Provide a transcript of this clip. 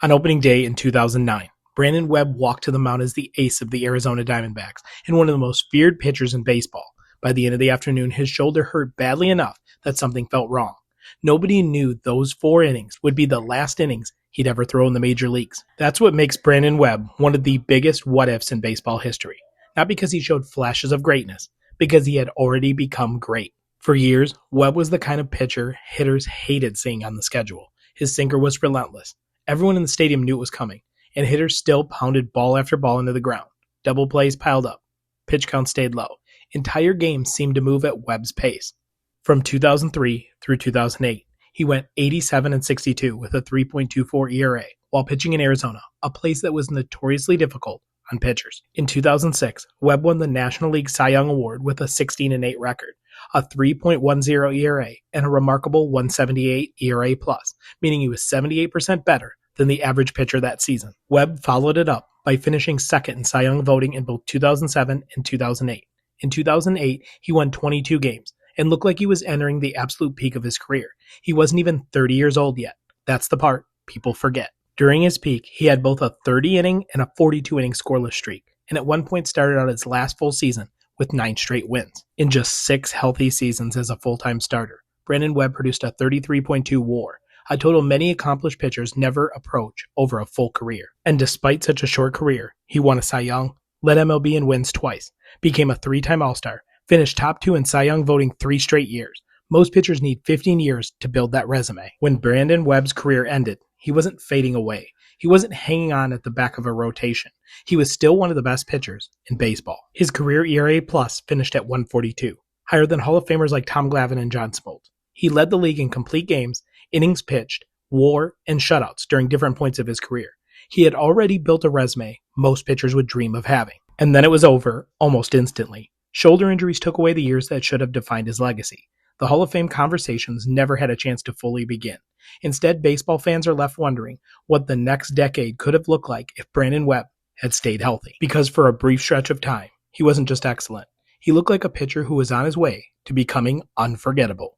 On opening day in 2009, Brandon Webb walked to the mound as the ace of the Arizona Diamondbacks and one of the most feared pitchers in baseball. By the end of the afternoon, his shoulder hurt badly enough that something felt wrong. Nobody knew those 4 innings would be the last innings he'd ever throw in the major leagues. That's what makes Brandon Webb one of the biggest what-ifs in baseball history. Not because he showed flashes of greatness, because he had already become great. For years, Webb was the kind of pitcher hitters hated seeing on the schedule. His sinker was relentless. Everyone in the stadium knew it was coming, and hitters still pounded ball after ball into the ground. Double plays piled up. Pitch count stayed low. Entire games seemed to move at Webb's pace. From 2003 through 2008, he went 87-62 with a 3.24 ERA while pitching in Arizona, a place that was notoriously difficult on pitchers. In 2006, Webb won the National League Cy Young Award with a 16-8 record, a 3.10 ERA, and a remarkable 178 ERA+, meaning he was 78% better than the average pitcher that season. Webb followed it up by finishing second in Cy Young voting in both 2007 and 2008. In 2008, he won 22 games and looked like he was entering the absolute peak of his career. He wasn't even 30 years old yet. That's the part people forget. During his peak, he had both a 30-inning and a 42-inning scoreless streak, and at one point started out his last full season with 9 straight wins. In just 6 healthy seasons as a full-time starter, Brandon Webb produced a 33.2 WAR, a total many accomplished pitchers never approach over a full career. And despite such a short career, he won a Cy Young, led MLB in wins twice, became a 3-time All-Star, finished top 2 in Cy Young voting 3 straight years. Most pitchers need 15 years to build that resume. When Brandon Webb's career ended, he wasn't fading away. He wasn't hanging on at the back of a rotation. He was still one of the best pitchers in baseball. His career ERA plus finished at 142, higher than Hall of Famers like Tom Glavine and John Smoltz. He led the league in complete games, innings pitched, WAR, and shutouts during different points of his career. He had already built a resume most pitchers would dream of having. And then it was over almost instantly. Shoulder injuries took away the years that should have defined his legacy. The Hall of Fame conversations never had a chance to fully begin. Instead, baseball fans are left wondering what the next decade could have looked like if Brandon Webb had stayed healthy. Because for a brief stretch of time, he wasn't just excellent. He looked like a pitcher who was on his way to becoming unforgettable.